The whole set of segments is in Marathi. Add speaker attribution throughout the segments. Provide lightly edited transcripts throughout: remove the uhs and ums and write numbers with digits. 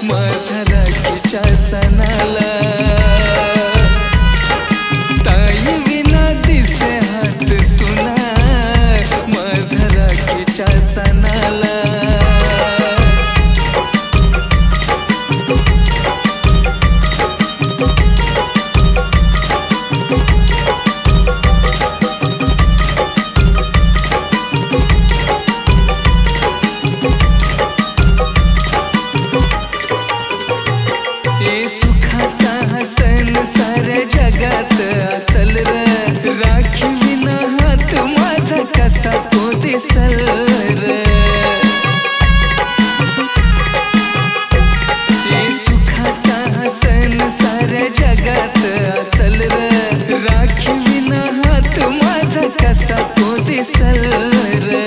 Speaker 1: माझा राखीच्या सणाला ताई विना दिसे हात सुना माझा राखीच्या सणाला सुखाचा सण साऱ्या जगात असल र राखी विना हात माझा कसा तो दिसल र सुखाचा सण साऱ्या जगात असल र राखी विना हात माझा कसा तो दिसल र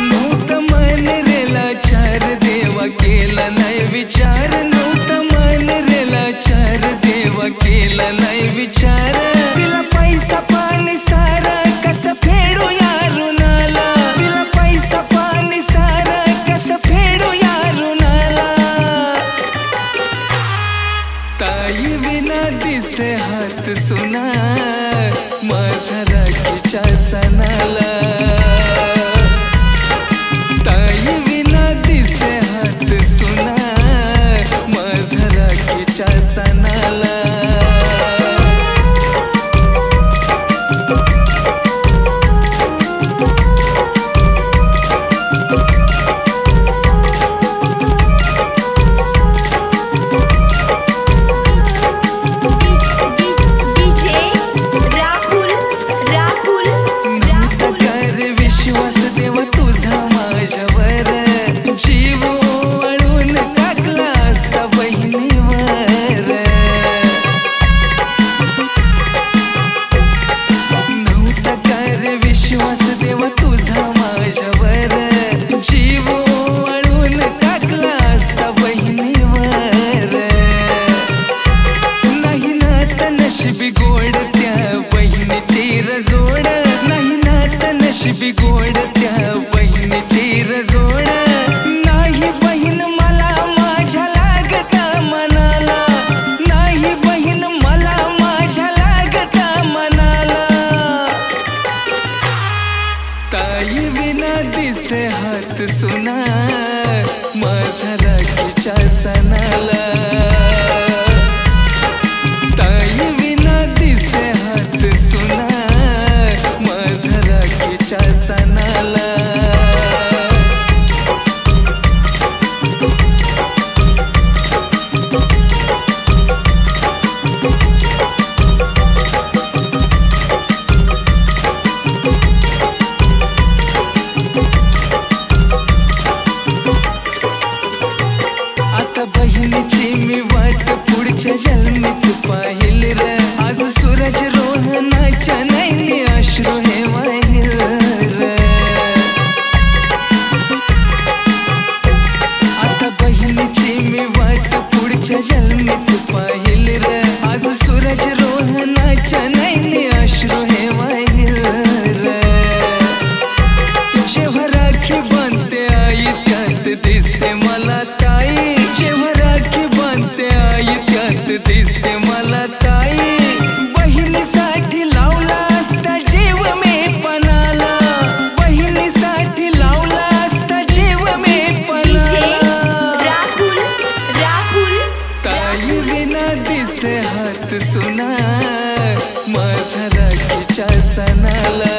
Speaker 1: नव्हतं मन रेला चार देवा केला नाही विचार केला नाही विचार तिला पैसा पाणी सारा कसं फेडू या ऋणाला तिला पैसा पाणी सारा कसं फेडू या ऋणाला ताई विना दिसे हात सुना माझा राखीच्या सणाला ताई विना दिसे हात सुना माझा राखीच्या सणाला विश्वास देवा तुझा माझ्यावर जीव ओवाळून टाकला असता बहिणीवर नव्हता कर विश्वास देवा तुझा माझ्यावर जीव ओवाळून टाकला असता बहिणीवर नाही नात नशिबी गोड त्या बहिणीची रजोड नाही नात नशिबी गोड त्या बहिणीची रजोड नाही बहीण मला माझ्या लागता मनाला नाही बहीण मला माझ्या लागता मनाला ताई विना दिसे हात सुना माझा राखीच्या सणाला ताई विना दिसे हात सुना माझा राखीच्या सणाला आता बहिणीची मी वाट पुढच्या जन्मीच पाहिल र आज सूरज रोहनाच्या नैनी अश्रू हे वाहिल र आता बहिणीची मी वाट पुढच्या जन्मीच पाहिल र आज सूरज रोहनाच्या नैनी अश्रू हे वाहिल र जेव्हा राखी बांधते आई त्यात दिसते मला ताई जेव्हा राखी बांधते आई त्यात दिसते मला ताई बहिणीसाठी लावला असता जीव मी पणाला बहिणीसाठी लावला असता जीव मी पणाला ताई विना दिसे हात सुना माझा राखीच्या सणाला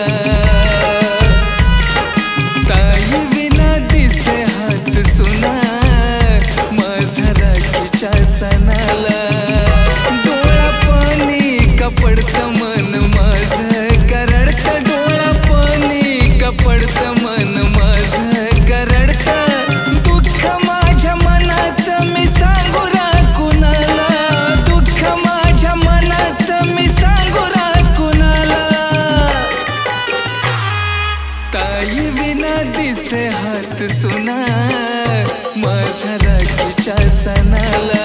Speaker 1: ताई विना दिसे हात सुना माझा राखीच्या सणाला डोळा पाणी कपडत मन माझं करडत डोळा पाणी कपडत मन माझं करडत दुःख माझ्या मनाचं मी सांगू रा कुणाला दुःख माझ्या मनाचं मी सांगू रा कुणाला ताई विना दिसे हात सुना माझा राखीच्या सणाला